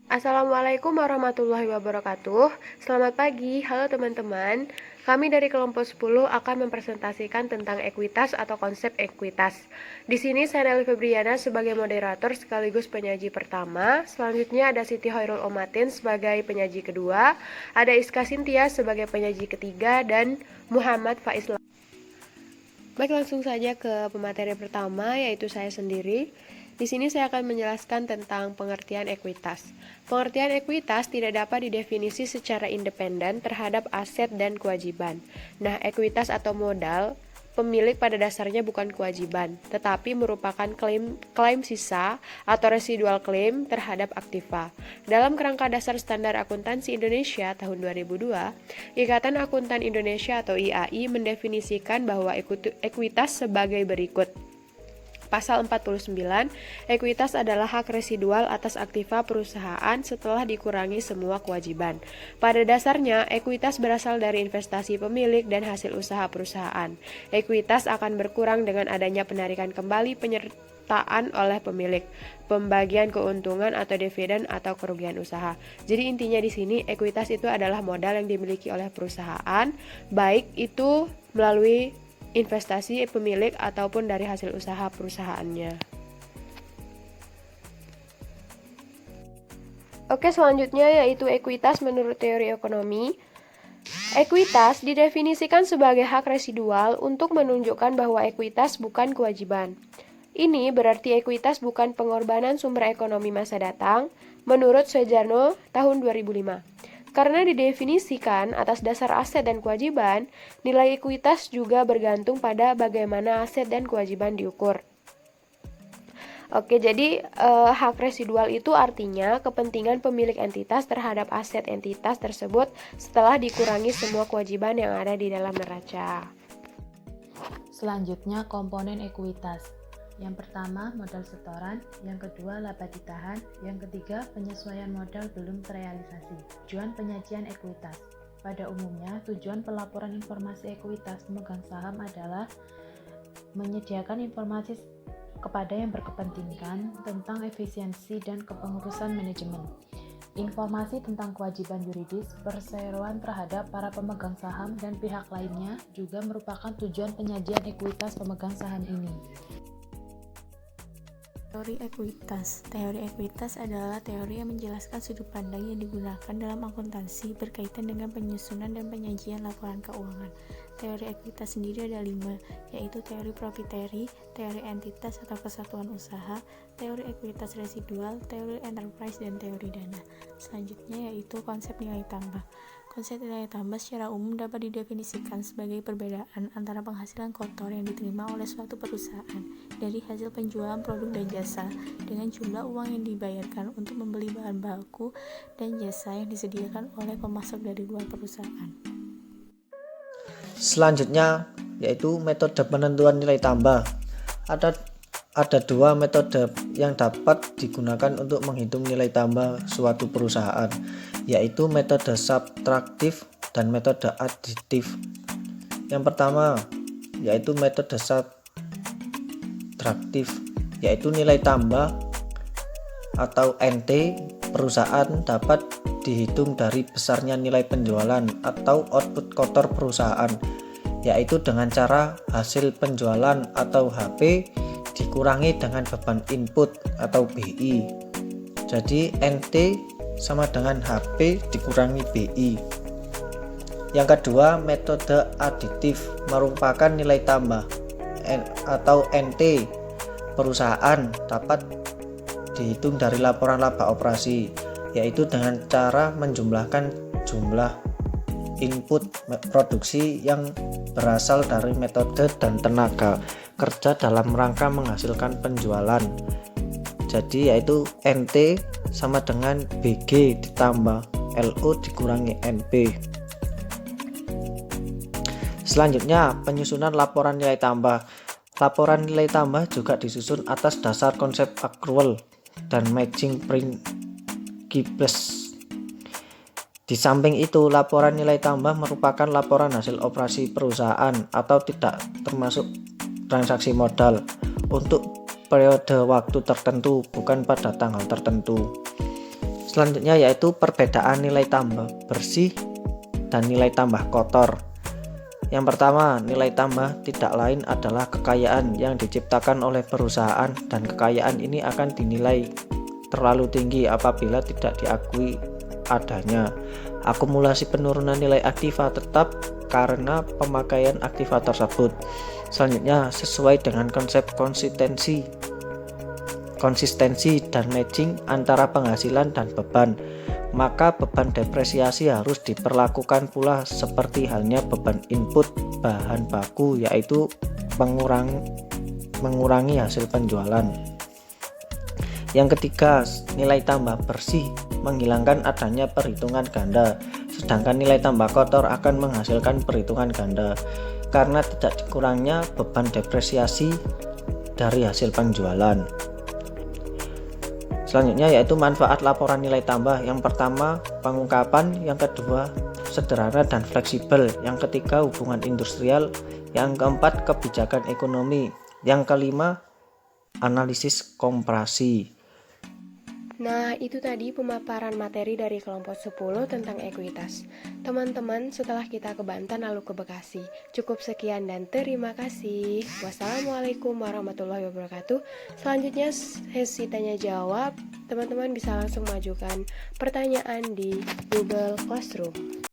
Assalamualaikum warahmatullahi wabarakatuh. Selamat pagi, halo teman-teman. Kami dari kelompok 10 akan mempresentasikan tentang ekuitas atau konsep ekuitas. Di sini saya Nelly Febriana sebagai moderator sekaligus penyaji pertama. Selanjutnya ada Siti Hoirul Omatin sebagai penyaji kedua, ada Iska Sintia sebagai penyaji ketiga, dan Muhammad Faiz. Baik, langsung saja ke pemateri pertama, yaitu saya sendiri. Di sini saya akan menjelaskan tentang pengertian ekuitas. Pengertian ekuitas tidak dapat didefinisi secara independen terhadap aset dan kewajiban. Nah, ekuitas atau modal pemilik pada dasarnya bukan kewajiban, tetapi merupakan klaim sisa atau residual claim terhadap aktiva. Dalam kerangka dasar standar akuntansi Indonesia tahun 2002, Ikatan Akuntan Indonesia atau IAI mendefinisikan bahwa ekuitas sebagai berikut. Pasal 49, ekuitas adalah hak residual atas aktiva perusahaan setelah dikurangi semua kewajiban. Pada dasarnya, ekuitas berasal dari investasi pemilik dan hasil usaha perusahaan. Ekuitas akan berkurang dengan adanya penarikan kembali penyertaan oleh pemilik, pembagian keuntungan atau dividen atau kerugian usaha. Jadi intinya di sini ekuitas itu adalah modal yang dimiliki oleh perusahaan, baik itu melalui investasi pemilik ataupun dari hasil usaha perusahaannya. Oke, selanjutnya yaitu ekuitas menurut teori ekonomi. Ekuitas didefinisikan sebagai hak residual untuk menunjukkan bahwa ekuitas bukan kewajiban. Ini berarti ekuitas bukan pengorbanan sumber ekonomi masa datang, menurut Sujarno tahun 2005. Karena didefinisikan atas dasar aset dan kewajiban, nilai ekuitas juga bergantung pada bagaimana aset dan kewajiban diukur. Oke, jadi hak residual itu artinya kepentingan pemilik entitas terhadap aset entitas tersebut setelah dikurangi semua kewajiban yang ada di dalam neraca. Selanjutnya, komponen ekuitas. Yang pertama, modal setoran. Yang kedua, laba ditahan. Yang ketiga, penyesuaian modal belum terrealisasi. Tujuan penyajian ekuitas. Pada umumnya, tujuan pelaporan informasi ekuitas pemegang saham adalah menyediakan informasi kepada yang berkepentingan tentang efisiensi dan kepengurusan manajemen. Informasi tentang kewajiban yuridis, perseroan terhadap para pemegang saham dan pihak lainnya juga merupakan tujuan penyajian ekuitas pemegang saham ini. Teori ekuitas. Teori ekuitas adalah teori yang menjelaskan sudut pandang yang digunakan dalam akuntansi berkaitan dengan penyusunan dan penyajian laporan keuangan. Teori ekuitas sendiri ada 5, yaitu teori profiteri, teori entitas atau kesatuan usaha, teori ekuitas residual, teori enterprise, dan teori dana. Selanjutnya yaitu konsep nilai tambah. Konsep nilai tambah secara umum dapat didefinisikan sebagai perbedaan antara penghasilan kotor yang diterima oleh suatu perusahaan dari hasil penjualan produk dan jasa dengan jumlah uang yang dibayarkan untuk membeli bahan baku dan jasa yang disediakan oleh pemasok dari luar perusahaan. Selanjutnya yaitu metode penentuan nilai tambah. Ada dua metode yang dapat digunakan untuk menghitung nilai tambah suatu perusahaan, yaitu metode subtraktif dan metode aditif. Yang pertama yaitu metode subtraktif, yaitu nilai tambah atau NT perusahaan dapat dihitung dari besarnya nilai penjualan atau output kotor perusahaan, yaitu dengan cara hasil penjualan atau HP dikurangi dengan beban input atau BI. Jadi NT sama dengan HP dikurangi BI. Yang kedua, metode aditif merupakan nilai tambah atau NT perusahaan dapat dihitung dari laporan laba operasi, yaitu dengan cara menjumlahkan jumlah input produksi yang berasal dari metode dan tenaga kerja dalam rangka menghasilkan penjualan. Jadi yaitu NT sama dengan BG ditambah LO dikurangi NP. Selanjutnya, penyusunan laporan nilai tambah. Laporan nilai tambah juga disusun atas dasar konsep accrual dan matching principles. Di samping itu, laporan nilai tambah merupakan laporan hasil operasi perusahaan atau tidak termasuk transaksi modal untuk periode waktu tertentu, bukan pada tanggal tertentu. Selanjutnya yaitu perbedaan nilai tambah bersih dan nilai tambah kotor. Yang pertama, nilai tambah tidak lain adalah kekayaan yang diciptakan oleh perusahaan, dan kekayaan ini akan dinilai terlalu tinggi apabila tidak diakui adanya akumulasi penurunan nilai aktiva tetap karena pemakaian aktiva tersebut. Selanjutnya, sesuai dengan konsep konsistensi dan matching antara penghasilan dan beban, maka beban depresiasi harus diperlakukan pula seperti halnya beban input bahan baku, yaitu mengurangi hasil penjualan. Yang ketiga, nilai tambah bersih menghilangkan adanya perhitungan ganda, sedangkan nilai tambah kotor akan menghasilkan perhitungan ganda karena tidak dikurangnya beban depresiasi dari hasil penjualan. Selanjutnya yaitu manfaat laporan nilai tambah. Yang pertama, pengungkapan. Yang kedua, sederhana dan fleksibel. Yang ketiga, hubungan industrial. Yang keempat, kebijakan ekonomi. Yang kelima, analisis komparasi. Nah, itu tadi pemaparan materi dari kelompok 10 tentang ekuitas. Teman-teman, setelah kita ke Banten lalu ke Bekasi. Cukup sekian dan terima kasih. Wassalamualaikum warahmatullahi wabarakatuh. Selanjutnya sesi tanya jawab. Teman-teman bisa langsung majukan pertanyaan di Google Classroom.